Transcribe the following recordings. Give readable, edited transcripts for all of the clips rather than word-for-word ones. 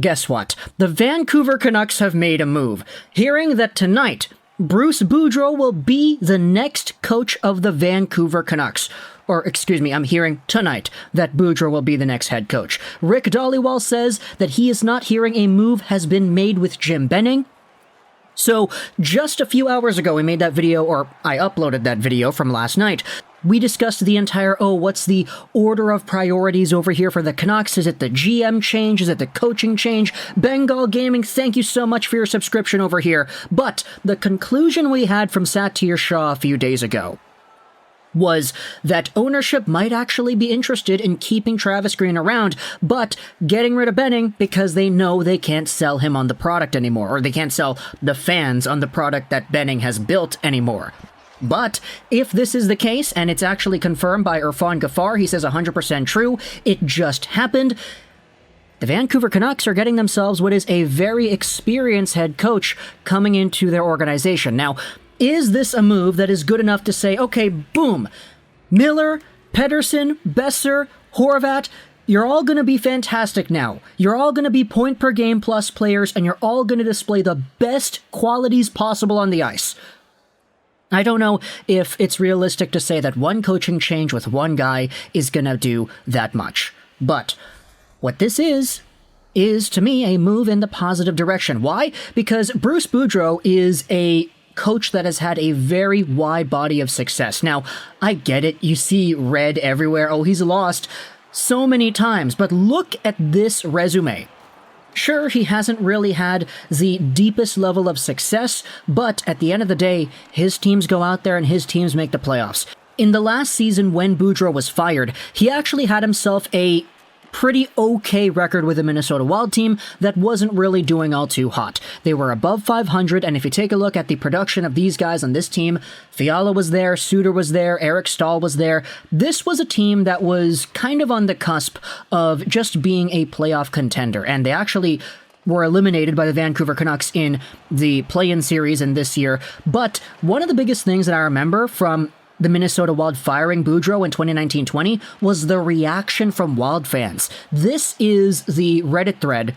guess what? The Vancouver Canucks have made a move. Hearing that tonight, Bruce Boudreau will be the next coach of the Vancouver Canucks. Or, excuse me, I'm hearing tonight that Boudreau will be the next head coach. Rick Dhaliwal says that he is not hearing a move has been made with Jim Benning. So, just a few hours ago, we made that video, or I uploaded that video from last night. We discussed the entire, what's the order of priorities over here for the Canucks? Is it the GM change? Is it the coaching change? Bengal Gaming, thank you so much for your subscription over here. But the conclusion we had from Satyr Shah a few days ago was that ownership might actually be interested in keeping Travis Green around, but getting rid of Benning because they know they can't sell him on the product anymore, or they can't sell the fans on the product that Benning has built anymore. But if this is the case, and it's actually confirmed by Irfan Ghaffar, he says 100% true, it just happened, the Vancouver Canucks are getting themselves what is a very experienced head coach coming into their organization. Now, is this a move that is good enough to say, okay, boom, Miller, Pedersen, Besser, Horvat, you're all going to be fantastic now. You're all going to be point per game plus players, and you're all going to display the best qualities possible on the ice. I don't know if it's realistic to say that one coaching change with one guy is going to do that much. But what this is to me a move in the positive direction. Why? Because Bruce Boudreau is a coach that has had a very wide body of success. Now, I get it. You see red everywhere. Oh, he's lost so many times. But look at this resume. Sure, he hasn't really had the deepest level of success, but at the end of the day, his teams go out there and his teams make the playoffs. In the last season when Boudreau was fired, he actually had himself a pretty okay record with the Minnesota Wild team that wasn't really doing all too hot. They were above 500, and if you take a look at the production of these guys on this team, Fiala was there, Suter was there, Eric Stahl was there. This was a team that was kind of on the cusp of just being a playoff contender, and they actually were eliminated by the Vancouver Canucks in the play-in series in this year. But one of the biggest things that I remember from the Minnesota Wild firing Boudreau in 2019-20 was the reaction from Wild fans. This is the Reddit thread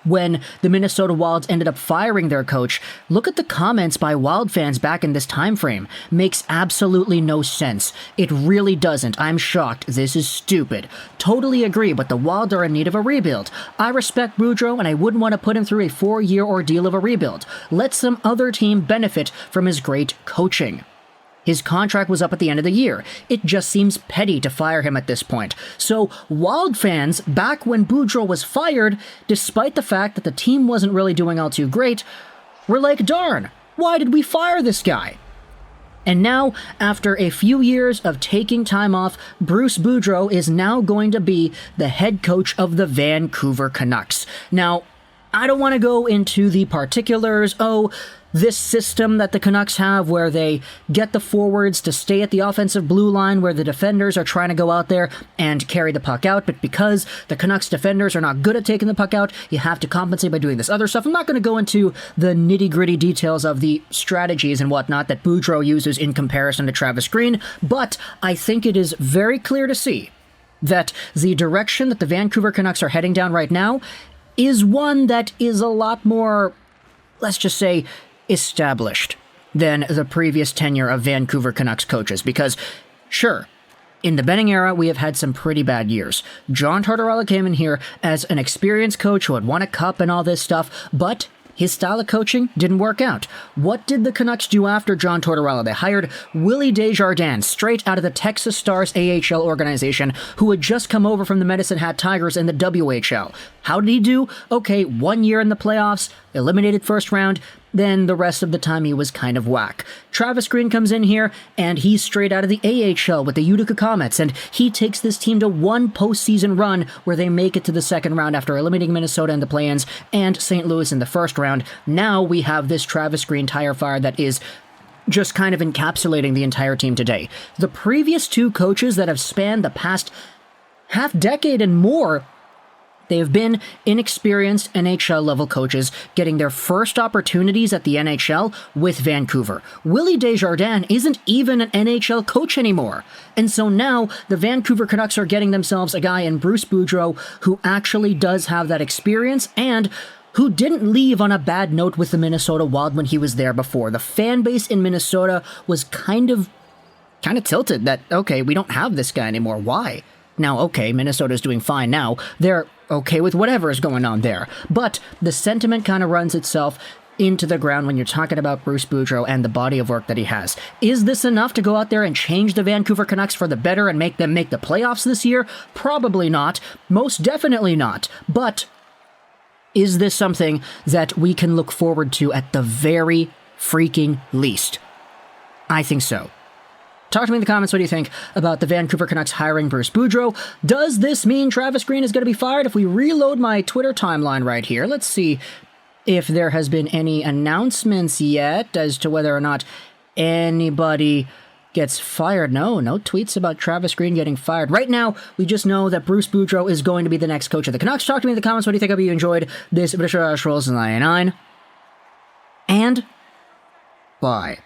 when the Minnesota Wild ended up firing their coach. Look at the comments by Wild fans back in this time frame. Makes absolutely no sense. It really doesn't. I'm shocked. This is stupid. Totally agree, but the Wild are in need of a rebuild. I respect Boudreau, and I wouldn't want to put him through a 4-year ordeal of a rebuild. Let some other team benefit from his great coaching. His contract was up at the end of the year. It just seems petty to fire him at this point. So, Wild fans, back when Boudreau was fired, despite the fact that the team wasn't really doing all too great, were like, darn, why did we fire this guy? And now, after a few years of taking time off, Bruce Boudreau is now going to be the head coach of the Vancouver Canucks. Now, I don't want to go into the particulars. This system that the Canucks have where they get the forwards to stay at the offensive blue line where the defenders are trying to go out there and carry the puck out, but because the Canucks defenders are not good at taking the puck out, you have to compensate by doing this other stuff. I'm not going to go into the nitty-gritty details of the strategies and whatnot that Boudreau uses in comparison to Travis Green, but I think it is very clear to see that the direction that the Vancouver Canucks are heading down right now is one that is a lot more, let's just say, established than the previous tenure of Vancouver Canucks coaches, because, sure, in the Benning era, we have had some pretty bad years. John Tortorella came in here as an experienced coach who had won a cup and all this stuff, but his style of coaching didn't work out. What did the Canucks do after John Tortorella? They hired Willie Desjardins, straight out of the Texas Stars AHL organization, who had just come over from the Medicine Hat Tigers in the WHL. How did he do? Okay, 1 year in the playoffs, eliminated first round, then the rest of the time he was kind of whack. Travis Green comes in here, and he's straight out of the AHL with the Utica Comets, and he takes this team to one postseason run where they make it to the second round after eliminating Minnesota in the play-ins and St. Louis in the first round. Now we have this Travis Green tire fire that is just kind of encapsulating the entire team today. The previous two coaches that have spanned the past half-decade and more They have been inexperienced NHL-level coaches getting their first opportunities at the NHL with Vancouver. Willie Desjardins isn't even an NHL coach anymore. And so now the Vancouver Canucks are getting themselves a guy in Bruce Boudreau who actually does have that experience and who didn't leave on a bad note with the Minnesota Wild when he was there before. The fan base in Minnesota was kind of tilted that, okay, we don't have this guy anymore. Why? Now, okay, Minnesota's doing fine now. They're okay with whatever is going on there. But the sentiment kind of runs itself into the ground when you're talking about Bruce Boudreau and the body of work that he has. Is this enough to go out there and change the Vancouver Canucks for the better and make them make the playoffs this year? Probably not. Most definitely not. But is this something that we can look forward to at the very freaking least? I think so. Talk to me in the comments, what do you think about the Vancouver Canucks hiring Bruce Boudreau? Does this mean Travis Green is going to be fired? If we reload my Twitter timeline right here, let's see if there has been any announcements yet as to whether or not anybody gets fired. No tweets about Travis Green getting fired. Right now, we just know that Bruce Boudreau is going to be the next coach of the Canucks. Talk to me in the comments, what do you think? I hope you enjoyed this British Rolls 99. And bye.